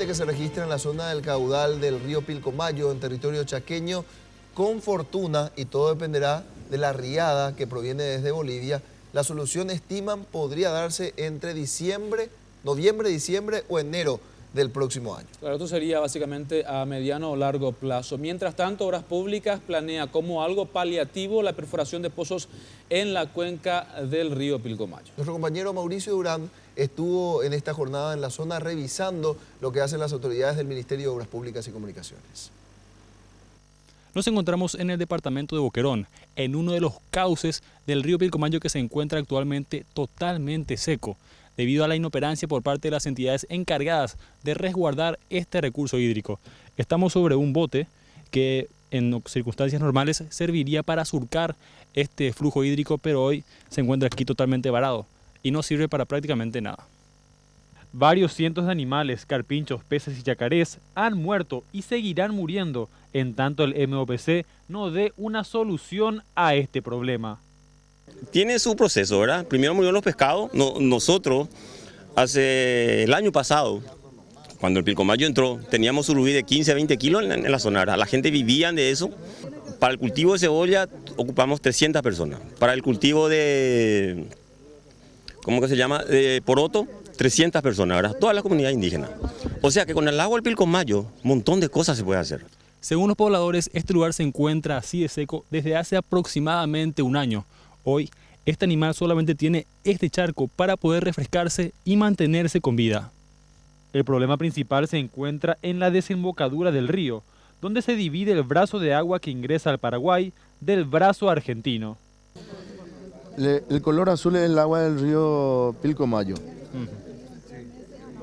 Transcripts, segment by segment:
corriente que se registra en la zona del caudal del río Pilcomayo, en territorio chaqueño, con fortuna, y todo dependerá de la riada que proviene desde Bolivia. La solución, estiman, podría darse entre noviembre, diciembre o enero del próximo año. Claro, esto sería básicamente a mediano o largo plazo. Mientras tanto, Obras Públicas planea como algo paliativo la perforación de pozos en la cuenca del río Pilcomayo. Nuestro compañero Mauricio Durán estuvo en esta jornada en la zona revisando lo que hacen las autoridades del Ministerio de Obras Públicas y Comunicaciones. Nos encontramos en el departamento de Boquerón, en uno de los cauces del río Pilcomayo que se encuentra actualmente totalmente seco, debido a la inoperancia por parte de las entidades encargadas de resguardar este recurso hídrico. Estamos sobre un bote que en circunstancias normales serviría para surcar este flujo hídrico, pero hoy se encuentra aquí totalmente varado y no sirve para prácticamente nada. Varios cientos de animales, carpinchos, peces y yacarés han muerto y seguirán muriendo en tanto el MOPC no dé una solución a este problema. Tiene su proceso, ¿verdad? Primero murieron los pescados. Nosotros, hace el año pasado, cuando el Pilcomayo entró, teníamos surubí de 15 a 20 kilos en la zona. La gente vivía de eso. Para el cultivo de cebolla ocupamos 300 personas. Para el cultivo de, ¿cómo que se llama? De poroto, 300 personas, ¿verdad? Toda la comunidad indígena. O sea que con el agua del Pilcomayo, un montón de cosas se puede hacer. Según los pobladores, este lugar se encuentra así de seco desde hace aproximadamente un año. Hoy, este animal solamente tiene este charco para poder refrescarse y mantenerse con vida. El problema principal se encuentra en la desembocadura del río, donde se divide el brazo de agua que ingresa al Paraguay del brazo argentino. El color azul es el agua del río Pilcomayo,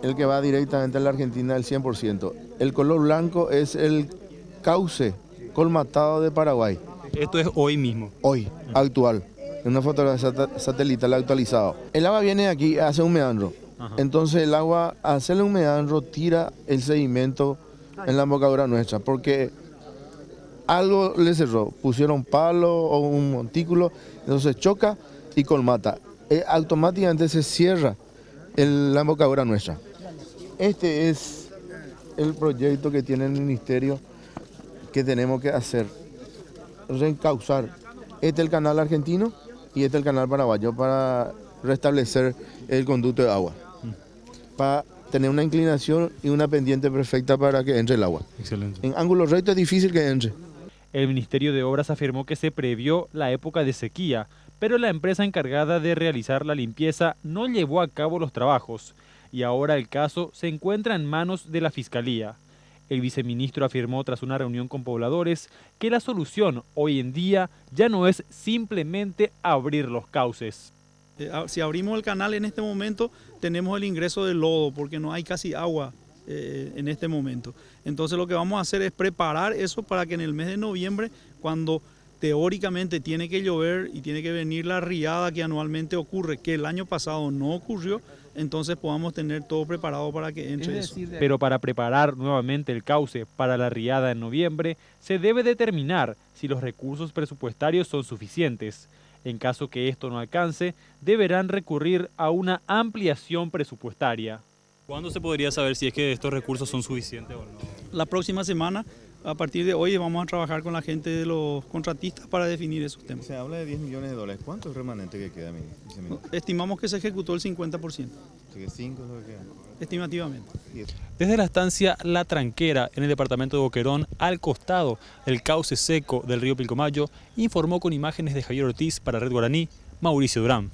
el que va directamente a la Argentina al 100%. El color blanco es el cauce colmatado de Paraguay. Esto es hoy mismo. Hoy, actual. En una fotografía satelital actualizado. El agua viene aquí, hace un meandro. Entonces el agua, al hacerle un meandro, tira el sedimento en la embocadura nuestra, porque algo le cerró. Pusieron palo o un montículo, entonces choca y colmata. Automáticamente se cierra la embocadura nuestra. Este es el proyecto que tiene el ministerio que tenemos que hacer. Reencauzar. Este es el canal argentino y este es el canal paraguayo para restablecer el conducto de agua. Para tener una inclinación y una pendiente perfecta para que entre el agua. Excelente. En ángulo recto es difícil que entre. El Ministerio de Obras afirmó que se previó la época de sequía, pero la empresa encargada de realizar la limpieza no llevó a cabo los trabajos y ahora el caso se encuentra en manos de la Fiscalía. El viceministro afirmó tras una reunión con pobladores que la solución hoy en día ya no es simplemente abrir los cauces. Si abrimos el canal en este momento tenemos el ingreso del lodo porque no hay casi agua en este momento. Entonces lo que vamos a hacer es preparar eso para que en el mes de noviembre, cuando teóricamente tiene que llover y tiene que venir la riada que anualmente ocurre, que el año pasado no ocurrió, entonces podamos tener todo preparado para que entre eso. Pero para preparar nuevamente el cauce para la riada en noviembre, se debe determinar si los recursos presupuestarios son suficientes. En caso que esto no alcance, deberán recurrir a una ampliación presupuestaria. ¿Cuándo se podría saber si es que estos recursos son suficientes o no? La próxima semana, a partir de hoy, vamos a trabajar con la gente de los contratistas para definir esos temas. Se habla de 10 millones de dólares. ¿Cuánto es el remanente que queda, viceministro? Estimamos que se ejecutó el 50%. ¿5 es lo que queda? Estimativamente. Desde la estancia La Tranquera, en el departamento de Boquerón, al costado del cauce seco del río Pilcomayo, informó con imágenes de Javier Ortiz para Red Guaraní, Mauricio Durán.